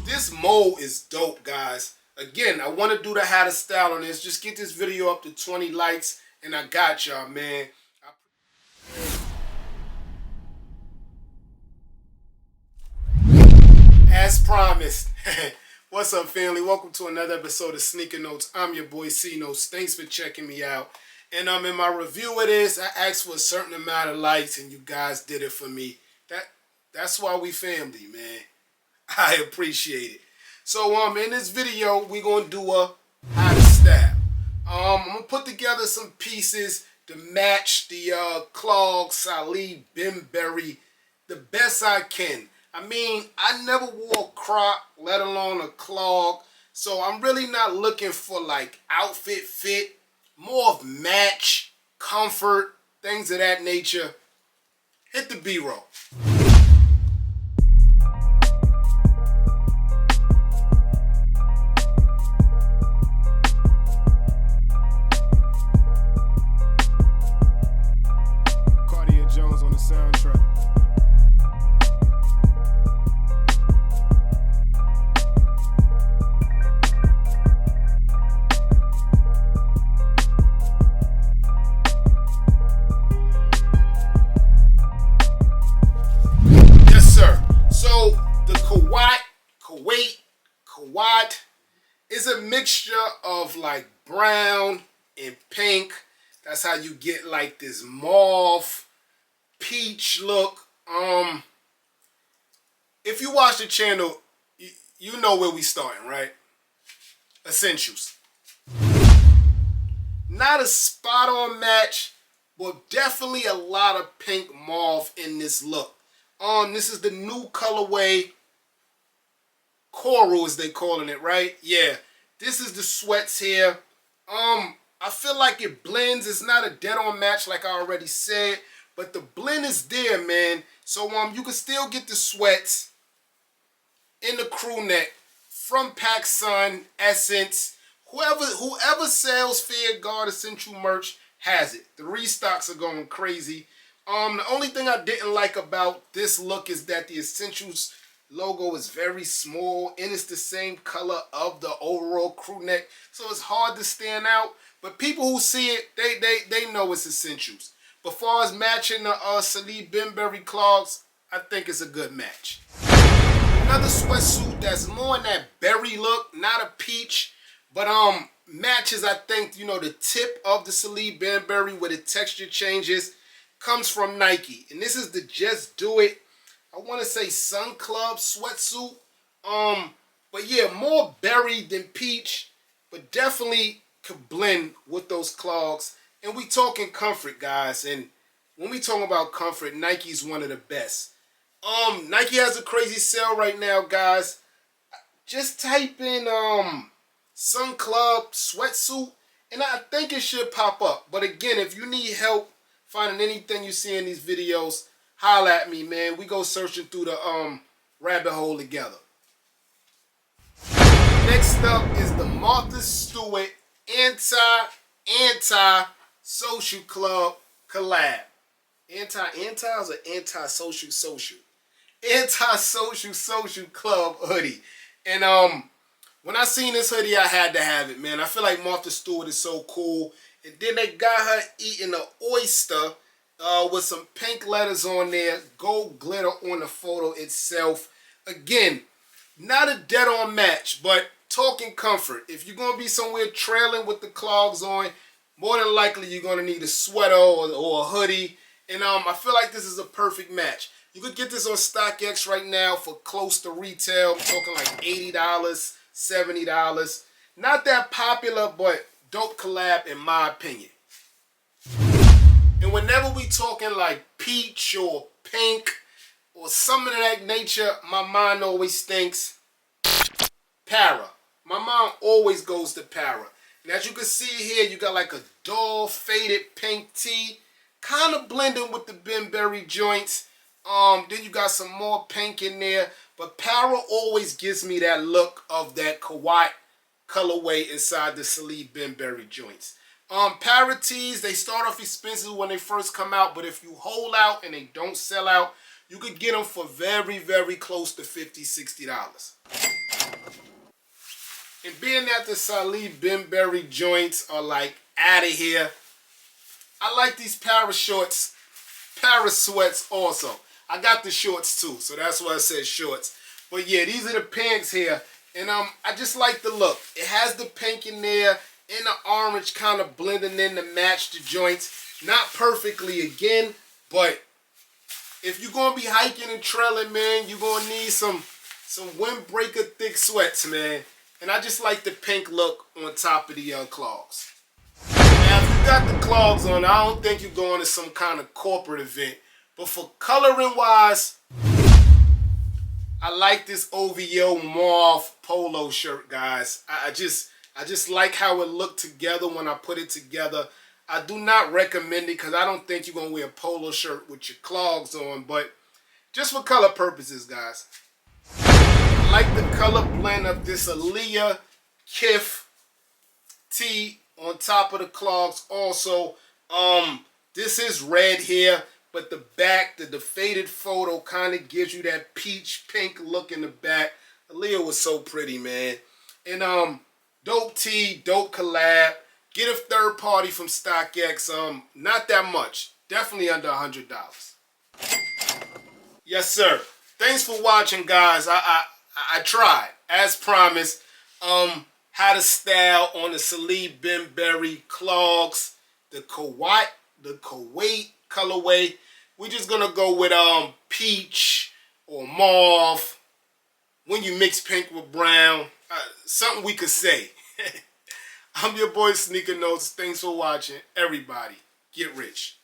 This mold is dope, guys. Again, I want to do the how to style on this. Just get this video up to 20 likes, and I got y'all, man. As promised. What's up, family? Welcome to another episode of Sneaker Notes. I'm your boy C Notes. Thanks for checking me out. And in my review of this, I asked for a certain amount of likes, and you guys did it for me. That's why we family, man. I appreciate it. So in this video, we're gonna do a how to style. I'm gonna put together some pieces to match the clogs Salehe Bembury the best I can. I mean, I never wore a croc, let alone a clog, so I'm really not looking for like outfit fit, more of match, comfort, things of that nature. Hit the B-roll. On the soundtrack. Yes, sir. So the KUWATA is a mixture of like brown and pink. That's how you get like this mauve peach look. If you watch the channel, you know where we starting, right? Essentials. Not a spot on match, but definitely a lot of pink mauve in this look. This is the new colorway, coral as they calling it, right? Yeah, this is the sweats here. I feel like it blends. It's not a dead on match like I already said, but the blend is there, man. So you can still get the sweats in the crew neck from PacSun, Essence. Whoever sells Fair Guard Essential merch has it. The restocks are going crazy. The only thing I didn't like about this look is that the Essentials logo is very small and it's the same color of the overall crew neck, so it's hard to stand out. But people who see it, they know it's Essentials. But far as matching the Salehe Bembury Crocs, I think it's a good match. Another sweatsuit that's more in that berry look, not a peach, but matches, I think, you know, the tip of the Salehe Bembury where the texture changes, comes from Nike. And this is the Just Do It, I want to say Sun Club sweatsuit. But yeah, more berry than peach, but definitely could blend with those clogs. And we talking comfort, guys. And when we talking about comfort, Nike's one of the best. Nike has a crazy sale right now, guys. Just type in Sun Club sweatsuit, and I think it should pop up. But again, if you need help finding anything you see in these videos, holla at me, man. We go searching through the rabbit hole together. Next up is the Martha Stewart Anti-Social Club collab. Anti-antis or anti-social? Anti-social club hoodie. And when I seen this hoodie, I had to have it, man. I feel like Martha Stewart is so cool. And then they got her eating an oyster with some pink letters on there, gold glitter on the photo itself. Again, not a dead-on match, but talking comfort. If you're going to be somewhere trailing with the clogs on, more than likely you're going to need a sweater or a hoodie. And I feel like this is a perfect match. You could get this on StockX right now for close to retail. I'm talking like $80, $70. Not that popular, but dope collab in my opinion. And whenever we talking like peach or pink or something of that nature, my mind always thinks Parra. My mind always goes to Parra. And as you can see here, you got like a dull faded pink tee, kind of blending with the Bembury joints. Then you got some more pink in there, but Parra always gives me that look of that KUWATA colorway inside the Salehe Bembury joints. Parra tees, they start off expensive when they first come out, but if you hold out and they don't sell out, you could get them for very, very close to $50, $60. And being that the Salehe Bembury joints are like out of here, I like these Parra shorts, Parra sweats also. I got the shorts too, so that's why I said shorts. But yeah, these are the pants here. And I just like the look. It has the pink in there and the orange kind of blending in to match the joints. Not perfectly again, but if you're going to be hiking and trailing, man, you're going to need some windbreaker thick sweats, man. And I just like the pink look on top of the clogs. Now, if you got the clogs on, I don't think you're going to some kind of corporate event. But for coloring wise, I like this OVO mauve polo shirt, guys. I just like how it looked together when I put it together. I do not recommend it because I don't think you're going to wear a polo shirt with your clogs on. But just for color purposes, guys. I like the color blend of this Aaliyah Kif tee on top of the clogs also. This is red here, but the back, the faded photo kind of gives you that peach pink look in the back. Aaliyah was so pretty, man. And dope tee, dope collab. Get a third party from StockX. Not that much. Definitely under $100. Yes, sir. Thanks for watching, guys. I tried, as promised. How to style on the Salehe Bembury clogs, the Kuwait colorway. We're just gonna go with peach or mauve. When you mix pink with brown, something we could say. I'm your boy Sneaker Notes. Thanks for watching. Everybody, get rich.